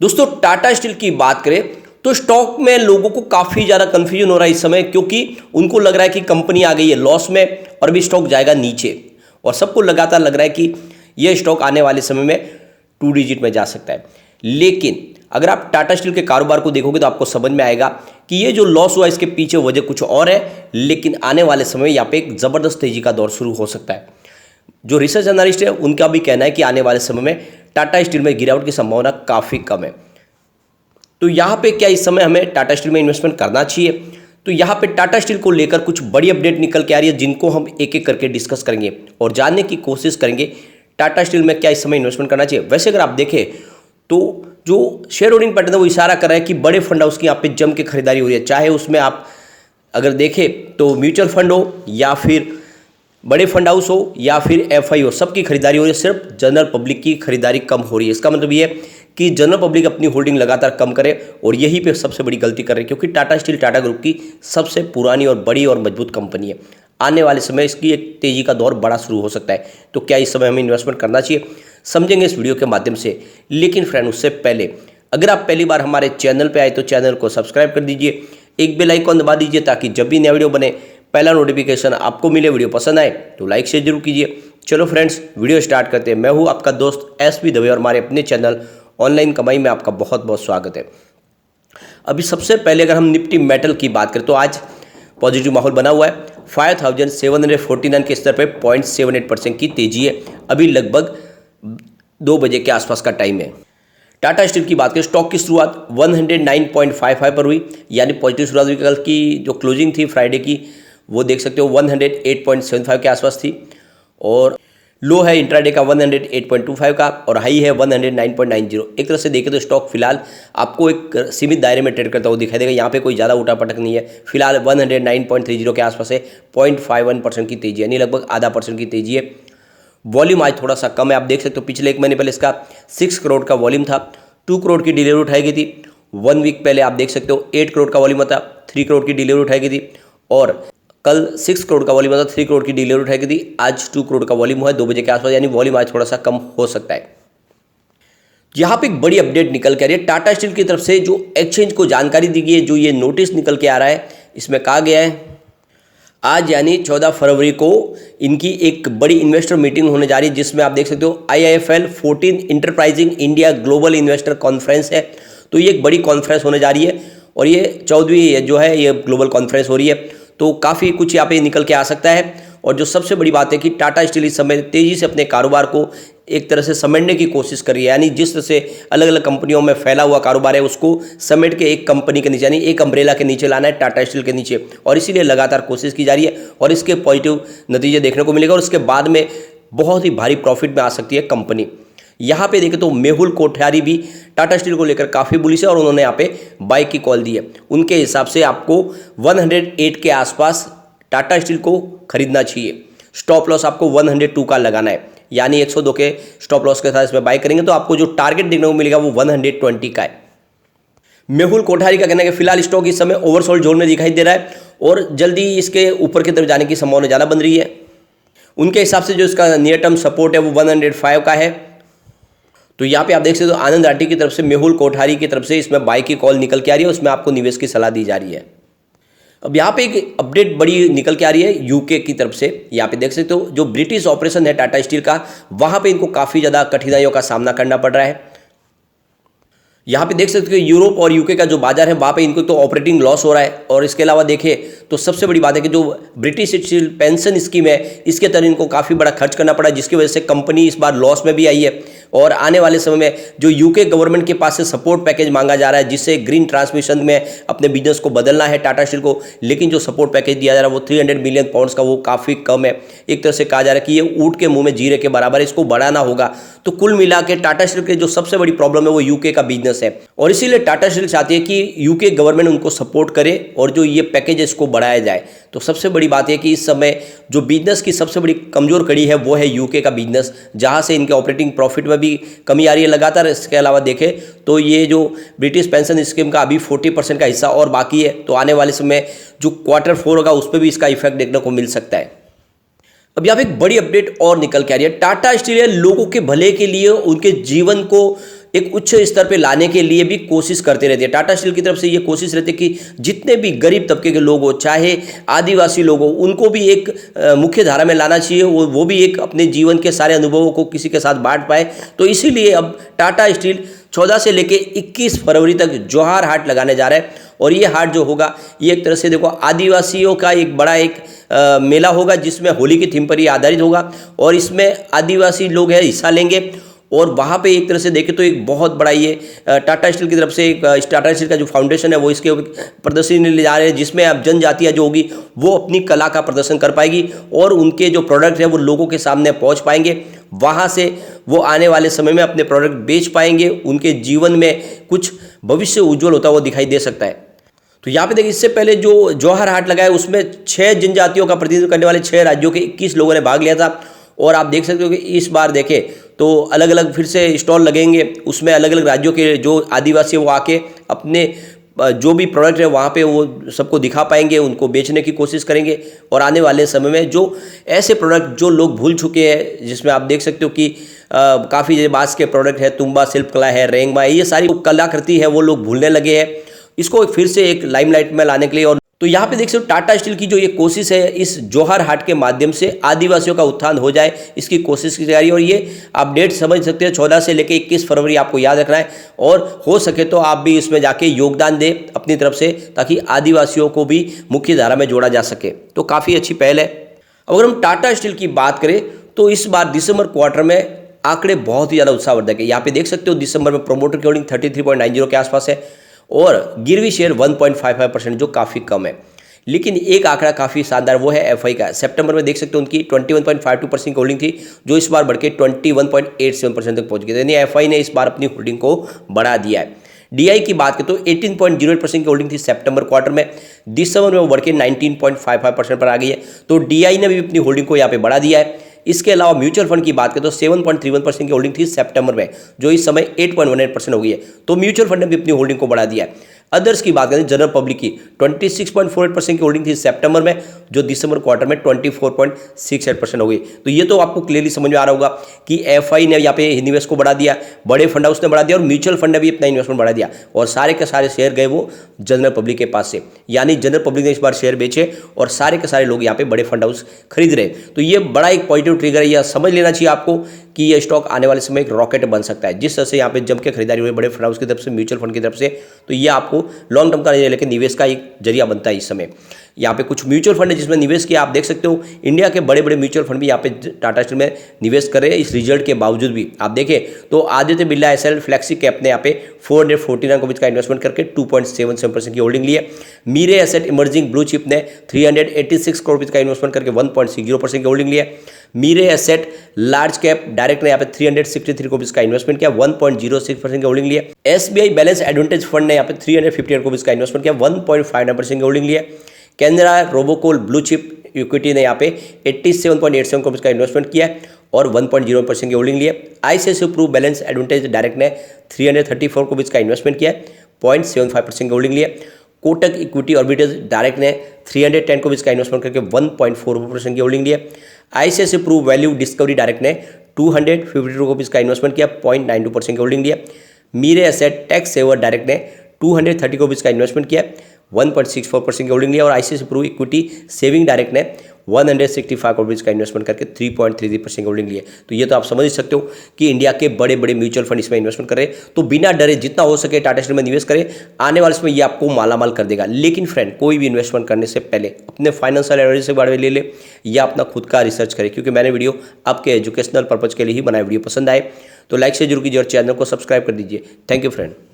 दोस्तों टाटा स्टील की बात करें तो स्टॉक में लोगों को काफ़ी ज़्यादा कंफ्यूजन हो रहा है इस समय, क्योंकि उनको लग रहा है कि कंपनी आ गई है लॉस में और अभी स्टॉक जाएगा नीचे, और सबको लगातार लग रहा है कि यह स्टॉक आने वाले समय में 2 डिजिट में जा सकता है। लेकिन अगर आप टाटा स्टील के कारोबार को देखोगे तो आपको समझ में आएगा कि ये जो लॉस हुआ इसके पीछे वजह कुछ और है, लेकिन आने वाले समय यहाँ पे एक ज़बरदस्त तेजी का दौर शुरू हो सकता है। जो रिसर्च एनालिस्ट है उनका भी कहना है कि आने वाले समय में टाटा स्टील में गिरावट की संभावना काफ़ी कम है। तो यहाँ पे क्या इस समय हमें टाटा स्टील में इन्वेस्टमेंट करना चाहिए? तो यहाँ पे टाटा स्टील को लेकर कुछ बड़ी अपडेट निकल के आ रही है, जिनको हम एक एक करके डिस्कस करेंगे और जानने की कोशिश करेंगे टाटा स्टील में क्या इस समय इन्वेस्टमेंट करना चाहिए। वैसे अगर आप देखें तो जो शेयर होल्डिंग पैटर्न है वो इशारा कर रहा है कि बड़े फंड हाउस की यहाँ पे जम के खरीदारी हो रही है, चाहे उसमें आप अगर देखें तो म्यूचुअल फंड हो या फिर बड़े फंड हाउस हो या फिर एफआई हो, सबकी खरीदारी हो रही है। सिर्फ जनरल पब्लिक की खरीदारी कम हो रही है। इसका मतलब ये है कि जनरल पब्लिक अपनी होल्डिंग लगातार कम करे, और यही पे सबसे बड़ी गलती कर रही है, क्योंकि टाटा स्टील टाटा ग्रुप की सबसे पुरानी और बड़ी और मजबूत कंपनी है। आने वाले समय इसकी एक तेजी का दौर बड़ा शुरू हो सकता है। तो क्या इस समय हमें इन्वेस्टमेंट करना चाहिए, समझेंगे इस वीडियो के माध्यम से। लेकिन फ्रेंड उससे पहले अगर आप पहली बार हमारे चैनल पर आए तो चैनल को सब्सक्राइब कर दीजिए, एक बेल आइकॉन दबा दीजिए ताकि जब भी नया वीडियो बने पहला नोटिफिकेशन आपको मिले। वीडियो पसंद आए तो लाइक शेयर जरूर कीजिए। चलो फ्रेंड्स वीडियो स्टार्ट करते हैं। मैं हूं आपका दोस्त एसपी दवे और हमारे अपने चैनल ऑनलाइन कमाई में आपका बहुत बहुत स्वागत है। अभी सबसे पहले अगर हम निफ्टी मेटल की बात करें तो आज पॉजिटिव माहौल बना हुआ है। 5749 के स्तर पर 0.78% की तेजी है। अभी लगभग 2 बजे के आसपास का टाइम है। टाटा स्टील की बात करें, स्टॉक की शुरुआत 109.55 पर हुई, यानी पॉजिटिव शुरुआत हुई। कल की जो क्लोजिंग थी फ्राइडे की वो देख सकते हो 108.75 के आसपास थी, और लो है इंट्राडे का 108.25 का, और हाई है 109.90। एक तरह से देखें तो स्टॉक फिलहाल आपको एक सीमित दायरे में ट्रेड करता हुआ दिखाई देगा। यहाँ पे कोई ज़्यादा उठा पटक नहीं है। फिलहाल 109.30 के आसपास है। 0.51% की तेजी, यानी लगभग आधा % की तेजी है। वॉल्यूम आज थोड़ा सा कम है। आप देख सकते हो पिछले एक महीने पहले इसका 6 करोड़ का वॉल्यूम था, 2 करोड़ की डिलीवरी उठाई गई थी। 1 वीक पहले आप देख सकते हो 8 करोड़ का वॉल्यूम था, 3 करोड़ की डिलीवरी उठाई गई थी, और कल 6 करोड़ का वॉल्यूम था, 3 करोड़ की डिलीवरी उठाई गई थी। आज 2 करोड़ का वॉल्यूम है 2 बजे के आसपास, यानी वॉल्यूम आज थोड़ा सा कम हो सकता है। यहाँ पे एक बड़ी अपडेट निकल के आ रही है टाटा स्टील की तरफ से, जो एक्सचेंज को जानकारी दी गई है, जो ये नोटिस निकल के आ रहा है। इसमें कहा गया है आज यानी 14 फरवरी को इनकी एक बड़ी इन्वेस्टर मीटिंग होने जा रही है, जिसमें आप देख सकते हो IIFL 14 enterprising India global investor conference है। तो ये एक बड़ी कॉन्फ्रेंस होने जा रही है, और ये 14वीं जो है ये ग्लोबल कॉन्फ्रेंस हो रही है। तो काफ़ी कुछ यहाँ पे निकल के आ सकता है। और जो सबसे बड़ी बात है कि टाटा स्टील इस समय तेज़ी से अपने कारोबार को एक तरह से समेटने की कोशिश कर रही है, यानी जिस तरह से अलग अलग कंपनियों में फैला हुआ कारोबार है उसको समेट के एक कंपनी के नीचे, यानी एक अम्ब्रेला के नीचे लाना है, टाटा स्टील के नीचे। और इसीलिए लगातार कोशिश की जा रही है, और इसके पॉजिटिव नतीजे देखने को मिलेगा, और उसके बाद में बहुत ही भारी प्रॉफिट में आ सकती है कंपनी। यहाँ पे देखें तो मेहुल कोठारी भी टाटा स्टील को लेकर काफ़ी बुलिश है, और उन्होंने यहाँ पे बाई की कॉल दी है। उनके हिसाब से आपको 108 के आसपास टाटा स्टील को खरीदना चाहिए। स्टॉप लॉस आपको 102 का लगाना है, यानी 102 के स्टॉप लॉस के साथ इसमें बाई करेंगे तो आपको जो टारगेट देखने को मिलेगा वो 120 का है। मेहुल कोठारी का कहना है कि फिलहाल स्टॉक इस समय ओवरसोल्ड जोन में दिखाई दे रहा है, और जल्दी इसके ऊपर की तरफ जाने की संभावना ज़्यादा बन रही है। उनके हिसाब से जो इसका नियर टर्म सपोर्ट है वो 105 का है। तो यहाँ पे आप देख सकते हो आनंद राठी की तरफ से मेहुल कोठारी की तरफ से इसमें बाई की कॉल निकल के आ रही है, उसमें आपको निवेश की सलाह दी जा रही है। अब यहाँ पे एक अपडेट बड़ी निकल के आ रही है यूके की तरफ से। यहाँ पे देख सकते हो जो ब्रिटिश ऑपरेशन है टाटा स्टील का, वहाँ पे इनको काफ़ी ज़्यादा कठिनाइयों का सामना करना पड़ रहा है। यहाँ पे देख सकते हो यूरोप और यूके का जो बाजार है वहाँ पे इनको तो ऑपरेटिंग लॉस हो रहा है, और इसके अलावा देखें तो सबसे बड़ी बात है कि जो ब्रिटिश स्टील पेंशन स्कीम है इसके तहत इनको काफ़ी बड़ा खर्च करना पड़ा, जिसकी वजह से कंपनी इस बार लॉस में भी आई है। और आने वाले समय में जो यूके गवर्नमेंट के पास से सपोर्ट पैकेज मांगा जा रहा है, जिससे ग्रीन ट्रांसमिशन में अपने बिजनेस को बदलना है टाटा स्टील को, लेकिन जो सपोर्ट पैकेज दिया जा रहा है वो 300 मिलियन पाउंड्स का, वो काफ़ी कम है। एक तरह से कहा जा रहा है कि ये ऊँट के मुंह में जीरे के बराबर है, इसको बढ़ाना होगा। तो कुल मिला के टाटा स्टील के जो सबसे बड़ी प्रॉब्लम है वो यूके का बिजनेस है, और इसीलिए टाटा स्टील चाहती है कि यूके गवर्नमेंट उनको सपोर्ट करे और जो ये पैकेज है इसको बढ़ाया जाए। तो सबसे बड़ी बात है कि इस समय जो बिजनेस की सबसे बड़ी कमजोर कड़ी है वो है यूके का बिजनेस, जहां से इनके ऑपरेटिंग प्रॉफिट में भी कमी आ रही है लगातार। इसके अलावा देखें तो ये जो ब्रिटिश पेंशन स्कीम का अभी 40% का हिस्सा और बाकी है, तो आने वाले समय जो Q4 होगा उस पर भी इसका इफेक्ट देखने को मिल सकता है। अब यहाँ पे एक बड़ी अपडेट और निकल के आ रही है। टाटा स्टील लोगों के भले के लिए, उनके जीवन को एक उच्च स्तर पे लाने के लिए भी कोशिश करते रहते हैं। टाटा स्टील की तरफ से ये कोशिश रहती है कि जितने भी गरीब तबके के लोग हो, चाहे आदिवासी लोग हो, उनको भी एक मुख्य धारा में लाना चाहिए, वो भी एक अपने जीवन के सारे अनुभवों को किसी के साथ बांट पाए। तो इसीलिए अब टाटा स्टील 14 से लेके 21 फरवरी तक जौहर हाट लगाने जा रहा है। और ये हाट जो होगा, ये एक तरह से देखो आदिवासियों का एक बड़ा एक मेला होगा, जिसमें होली की थीम पर ही आधारित होगा और इसमें आदिवासी लोग हैं हिस्सा लेंगे। और वहाँ पे एक तरह से देखें तो एक बहुत बड़ा ये टाटा स्टील की तरफ से एक टाटा स्टील का जो फाउंडेशन है वो इसके प्रदर्शनी ले जा रहे हैं, जिसमें अब जनजातियाँ जो होगी वो अपनी कला का प्रदर्शन कर पाएगी और उनके जो प्रोडक्ट है वो लोगों के सामने पहुँच पाएंगे। वहाँ से वो आने वाले समय में अपने प्रोडक्ट बेच पाएंगे, उनके जीवन में कुछ भविष्य उज्जवल होता हुआ दिखाई दे सकता है। तो यहाँ पे देखिए, इससे पहले जो जौहर हाट लगा है उसमें 6 जनजातियों का प्रतिनिधित्व करने वाले 6 राज्यों के 21 लोगों ने भाग लिया था। और आप देख सकते हो कि इस बार देखें तो अलग अलग फिर से स्टॉल लगेंगे, उसमें अलग अलग राज्यों के जो आदिवासी वो आके अपने जो भी प्रोडक्ट है वहाँ पे वो सबको दिखा पाएंगे, उनको बेचने की कोशिश करेंगे। और आने वाले समय में जो ऐसे प्रोडक्ट जो लोग भूल चुके हैं, जिसमें आप देख सकते हो कि काफ़ी बांस के प्रोडक्ट है, तुम्बा शिल्प कला है, रेंगमा है, ये सारी कलाकृति है वो लोग भूलने लगे हैं, इसको फिर से एक लाइमलाइट में लाने के लिए। और तो यहाँ पे देख सकते हो टाटा स्टील की जो ये कोशिश है, इस जौहर हाट के माध्यम से आदिवासियों का उत्थान हो जाए, इसकी कोशिश की जा रही है। और ये आप डेट समझ सकते हैं, 14 से लेकर 21 फरवरी आपको याद रखना है। और हो सके तो आप भी इसमें जाके योगदान दें अपनी तरफ से, ताकि आदिवासियों को भी मुख्य धारा में जोड़ा जा सके। तो काफ़ी अच्छी पहल है। अगर हम टाटा स्टील की बात करें तो इस बार दिसंबर क्वार्टर में आंकड़े बहुत ही ज़्यादा उत्साहवर्धक है। यहाँ पे देख सकते हो दिसंबर में प्रोमोटर की होल्डिंग 33.90 के आसपास है और गिरवी शेयर 1.55%, जो काफ़ी कम है। लेकिन एक आंकड़ा काफ़ी शानदार, वो है एफआई का। सितंबर में देख सकते हो उनकी 21.52% की होल्डिंग थी, जो इस बार बढ़ के 21.87% तक पहुंच गई। यानी एफआई ने इस बार अपनी होल्डिंग को बढ़ा दिया है। डीआई की बात करें तो 18.08% की होल्डिंग थी सितंबर क्वार्टर में, दिसंबर में वो बढ़ के 19.55% पर आ गई है। तो डीआई ने भी अपनी होल्डिंग को यहाँ पे बढ़ा दिया है। इसके अलावा म्यूचुअल फंड की बात करें तो 7.31% की होल्डिंग थी सितंबर में, जो इस समय 8.18% हो गई है। तो म्यूचुअल फंड ने भी अपनी होल्डिंग को बढ़ा दिया है। अदर्स की बात करें जनरल पब्लिक की 26.48% की होल्डिंग थी सितंबर में, जो दिसंबर क्वार्टर में 24.68% हो गई। तो ये तो आपको क्लियरली समझ में आ रहा होगा कि एफआई ने यहाँ पे निवेश को बढ़ा दिया, बड़े फंड हाउस ने बढ़ा दिया और म्यूचुअल फंड ने भी अपना इन्वेस्टमेंट बढ़ा दिया। और सारे के सारे शेयर गए वो जनरल पब्लिक के पास से, यानी जनरल पब्लिक ने इस बार शेयर बेचे और सारे के सारे लोग यहाँ पे बड़े फंड हाउस खरीद रहे। तो ये बड़ा एक पॉजिटिव ट्रिगर है, यह समझ लेना चाहिए आपको कि ये स्टॉक आने वाले समय एक रॉकेट बन सकता है। जिस तरह से यहाँ पे जम के खरीदारी हुई बड़े फंड हाउस की तरफ से, म्यूचुअल फंड की तरफ से, तो ये आपको लॉन्ग टर्म का लेकिन निवेश का एक जरिया बनता है। इस समय यहाँ पे कुछ म्यूचुअल फंड है जिसमें निवेश किया, आप देख सकते हो इंडिया के बड़े बड़े म्यूचुअल फंड भी यहाँ पे टाटा स्टील में निवेश कर रहे हैं। इस रिजल्ट के बावजूद भी आप देखें तो Aditya Birla SL flexi cap ने यहाँ पे 449 करोड़ का इन्वेस्टमेंट करके 2.77% की होल्डिंग ली है। मीरे एसेट इमर्जिंग ब्लू चिप ने 386 करोड़ का इन्वेस्टमेंट करके 1.60% की होल्डिंग ली है। मीरे एसेट लार्ज कैप डायरेक्ट ने यहाँ पे 363 करोड़ का इन्वेस्टमेंट किया, 1.06% की होल्डिंग ली है। एसबीआई बैलेंस एडवांटेज फंड ने यहाँ पे 358 करोड़ का इन्वेस्टमेंट किया, 1.59% की होल्डिंग ली है। कैनरा रोबोकोल ब्लू चिप इक्विटी ने यहाँ पे 87.87 करोड़ का इन्वेस्टमेंट किया है और 1.0% की होल्डिंग ली है। ICICI pru balance advantage direct ने 334 करोड़ का इन्वेस्टमेंट किया है, 0.75% की होल्डिंग ली है। कोटक इक्विटी ऑर्बिटर्स डायरेक्ट ने 310 करोड़ का इन्वेस्टमेंट करके 1.44% की होल्डिंग ली है। ICICI pru value discovery direct ने 252 करोड़ का इन्वेस्टमेंट किया, 0.92% की होल्डिंग ली है। मीरे एसेट टैक्स सेवर डायरेक्ट ने 230 करोड़ का इन्वेस्टमेंट किया, 1.64% की होल्डिंग लिया। और ICICI pru equity saving direct ने 165 करोड़ का इन्वेस्टमेंट करके 3.33% की होल्डिंग ली है। तो ये तो आप समझ सकते हो कि इंडिया के बड़े बड़े म्यूचुअल फंड इसमें इन्वेस्टमेंट कर रहे हैं। तो बिना डरे जितना हो सके टाटा स्टील में निवेश करें, आने वाले समय ये आपको मालामाल कर देगा। लेकिन फ्रेंड, कोई भी इन्वेस्टमेंट करने से पहले अपने फाइनेंशियल एडवाइजर से बारे में ले ले या अपना खुद का रिसर्च करें, क्योंकि मैंने वीडियो आपके एजुकेशनल पर्पज के लिए ही बनाया। वीडियो पसंद आए तो लाइक से जरूर कीजिए और चैनल को सब्सक्राइब कर दीजिए। Thank you friend.